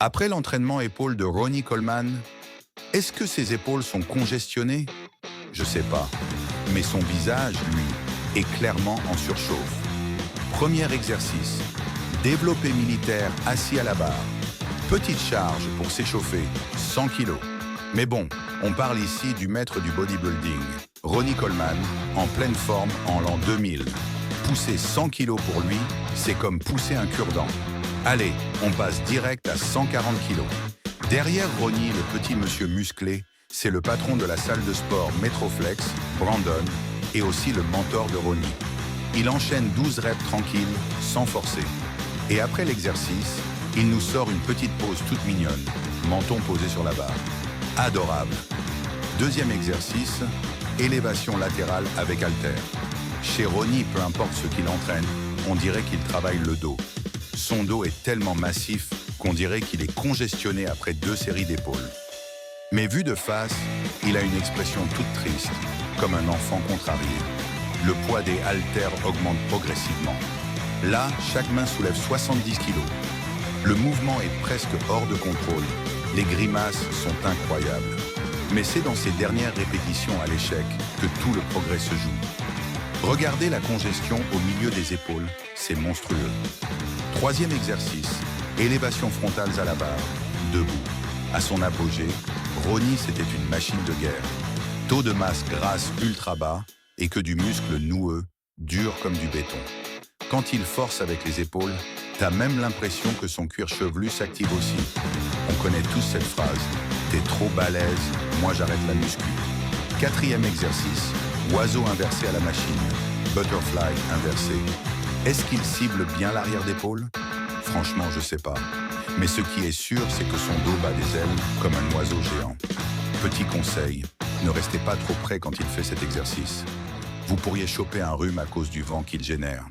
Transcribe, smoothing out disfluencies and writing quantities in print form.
Après l'entraînement épaules de Ronnie Coleman, est-ce que ses épaules sont congestionnées? Je sais pas. Mais son visage, lui, est clairement en surchauffe. Premier exercice. Développé militaire assis à la barre. Petite charge pour s'échauffer, 100 kg. Mais bon, on parle ici du maître du bodybuilding, Ronnie Coleman, en pleine forme en l'an 2000. Pousser 100 kg pour lui, c'est comme pousser un cure-dent. Allez, on passe direct à 140 kg. Derrière Ronnie, le petit monsieur musclé, c'est le patron de la salle de sport Metroflex, Brandon, et aussi le mentor de Ronnie. Il enchaîne 12 reps tranquilles, sans forcer. Et après l'exercice, il nous sort une petite pose toute mignonne, menton posé sur la barre. Adorable. Deuxième exercice, élévation latérale avec haltère. Chez Ronnie, peu importe ce qu'il entraîne, on dirait qu'il travaille le dos. Son dos est tellement massif qu'on dirait qu'il est congestionné après 2 séries d'épaules. Mais vu de face, il a une expression toute triste, comme un enfant contrarié. Le poids des haltères augmente progressivement. Là, chaque main soulève 70 kg. Le mouvement est presque hors de contrôle. Les grimaces sont incroyables. Mais c'est dans ces dernières répétitions à l'échec que tout le progrès se joue. Regardez la congestion au milieu des épaules, c'est monstrueux. Troisième exercice, élévation frontale à la barre, debout. À son apogée, Ronnie c'était une machine de guerre. Taux de masse grasse ultra bas et que du muscle noueux, dur comme du béton. Quand il force avec les épaules, t'as même l'impression que son cuir chevelu s'active aussi. On connaît tous cette phrase. T'es trop balèze, moi j'arrête la muscu. Quatrième exercice, oiseau inversé à la machine. Butterfly inversé. Est-ce qu'il cible bien l'arrière d'épaule? Franchement, je sais pas. Mais ce qui est sûr, c'est que son dos bat des ailes comme un oiseau géant. Petit conseil, ne restez pas trop près quand il fait cet exercice. Vous pourriez choper un rhume à cause du vent qu'il génère.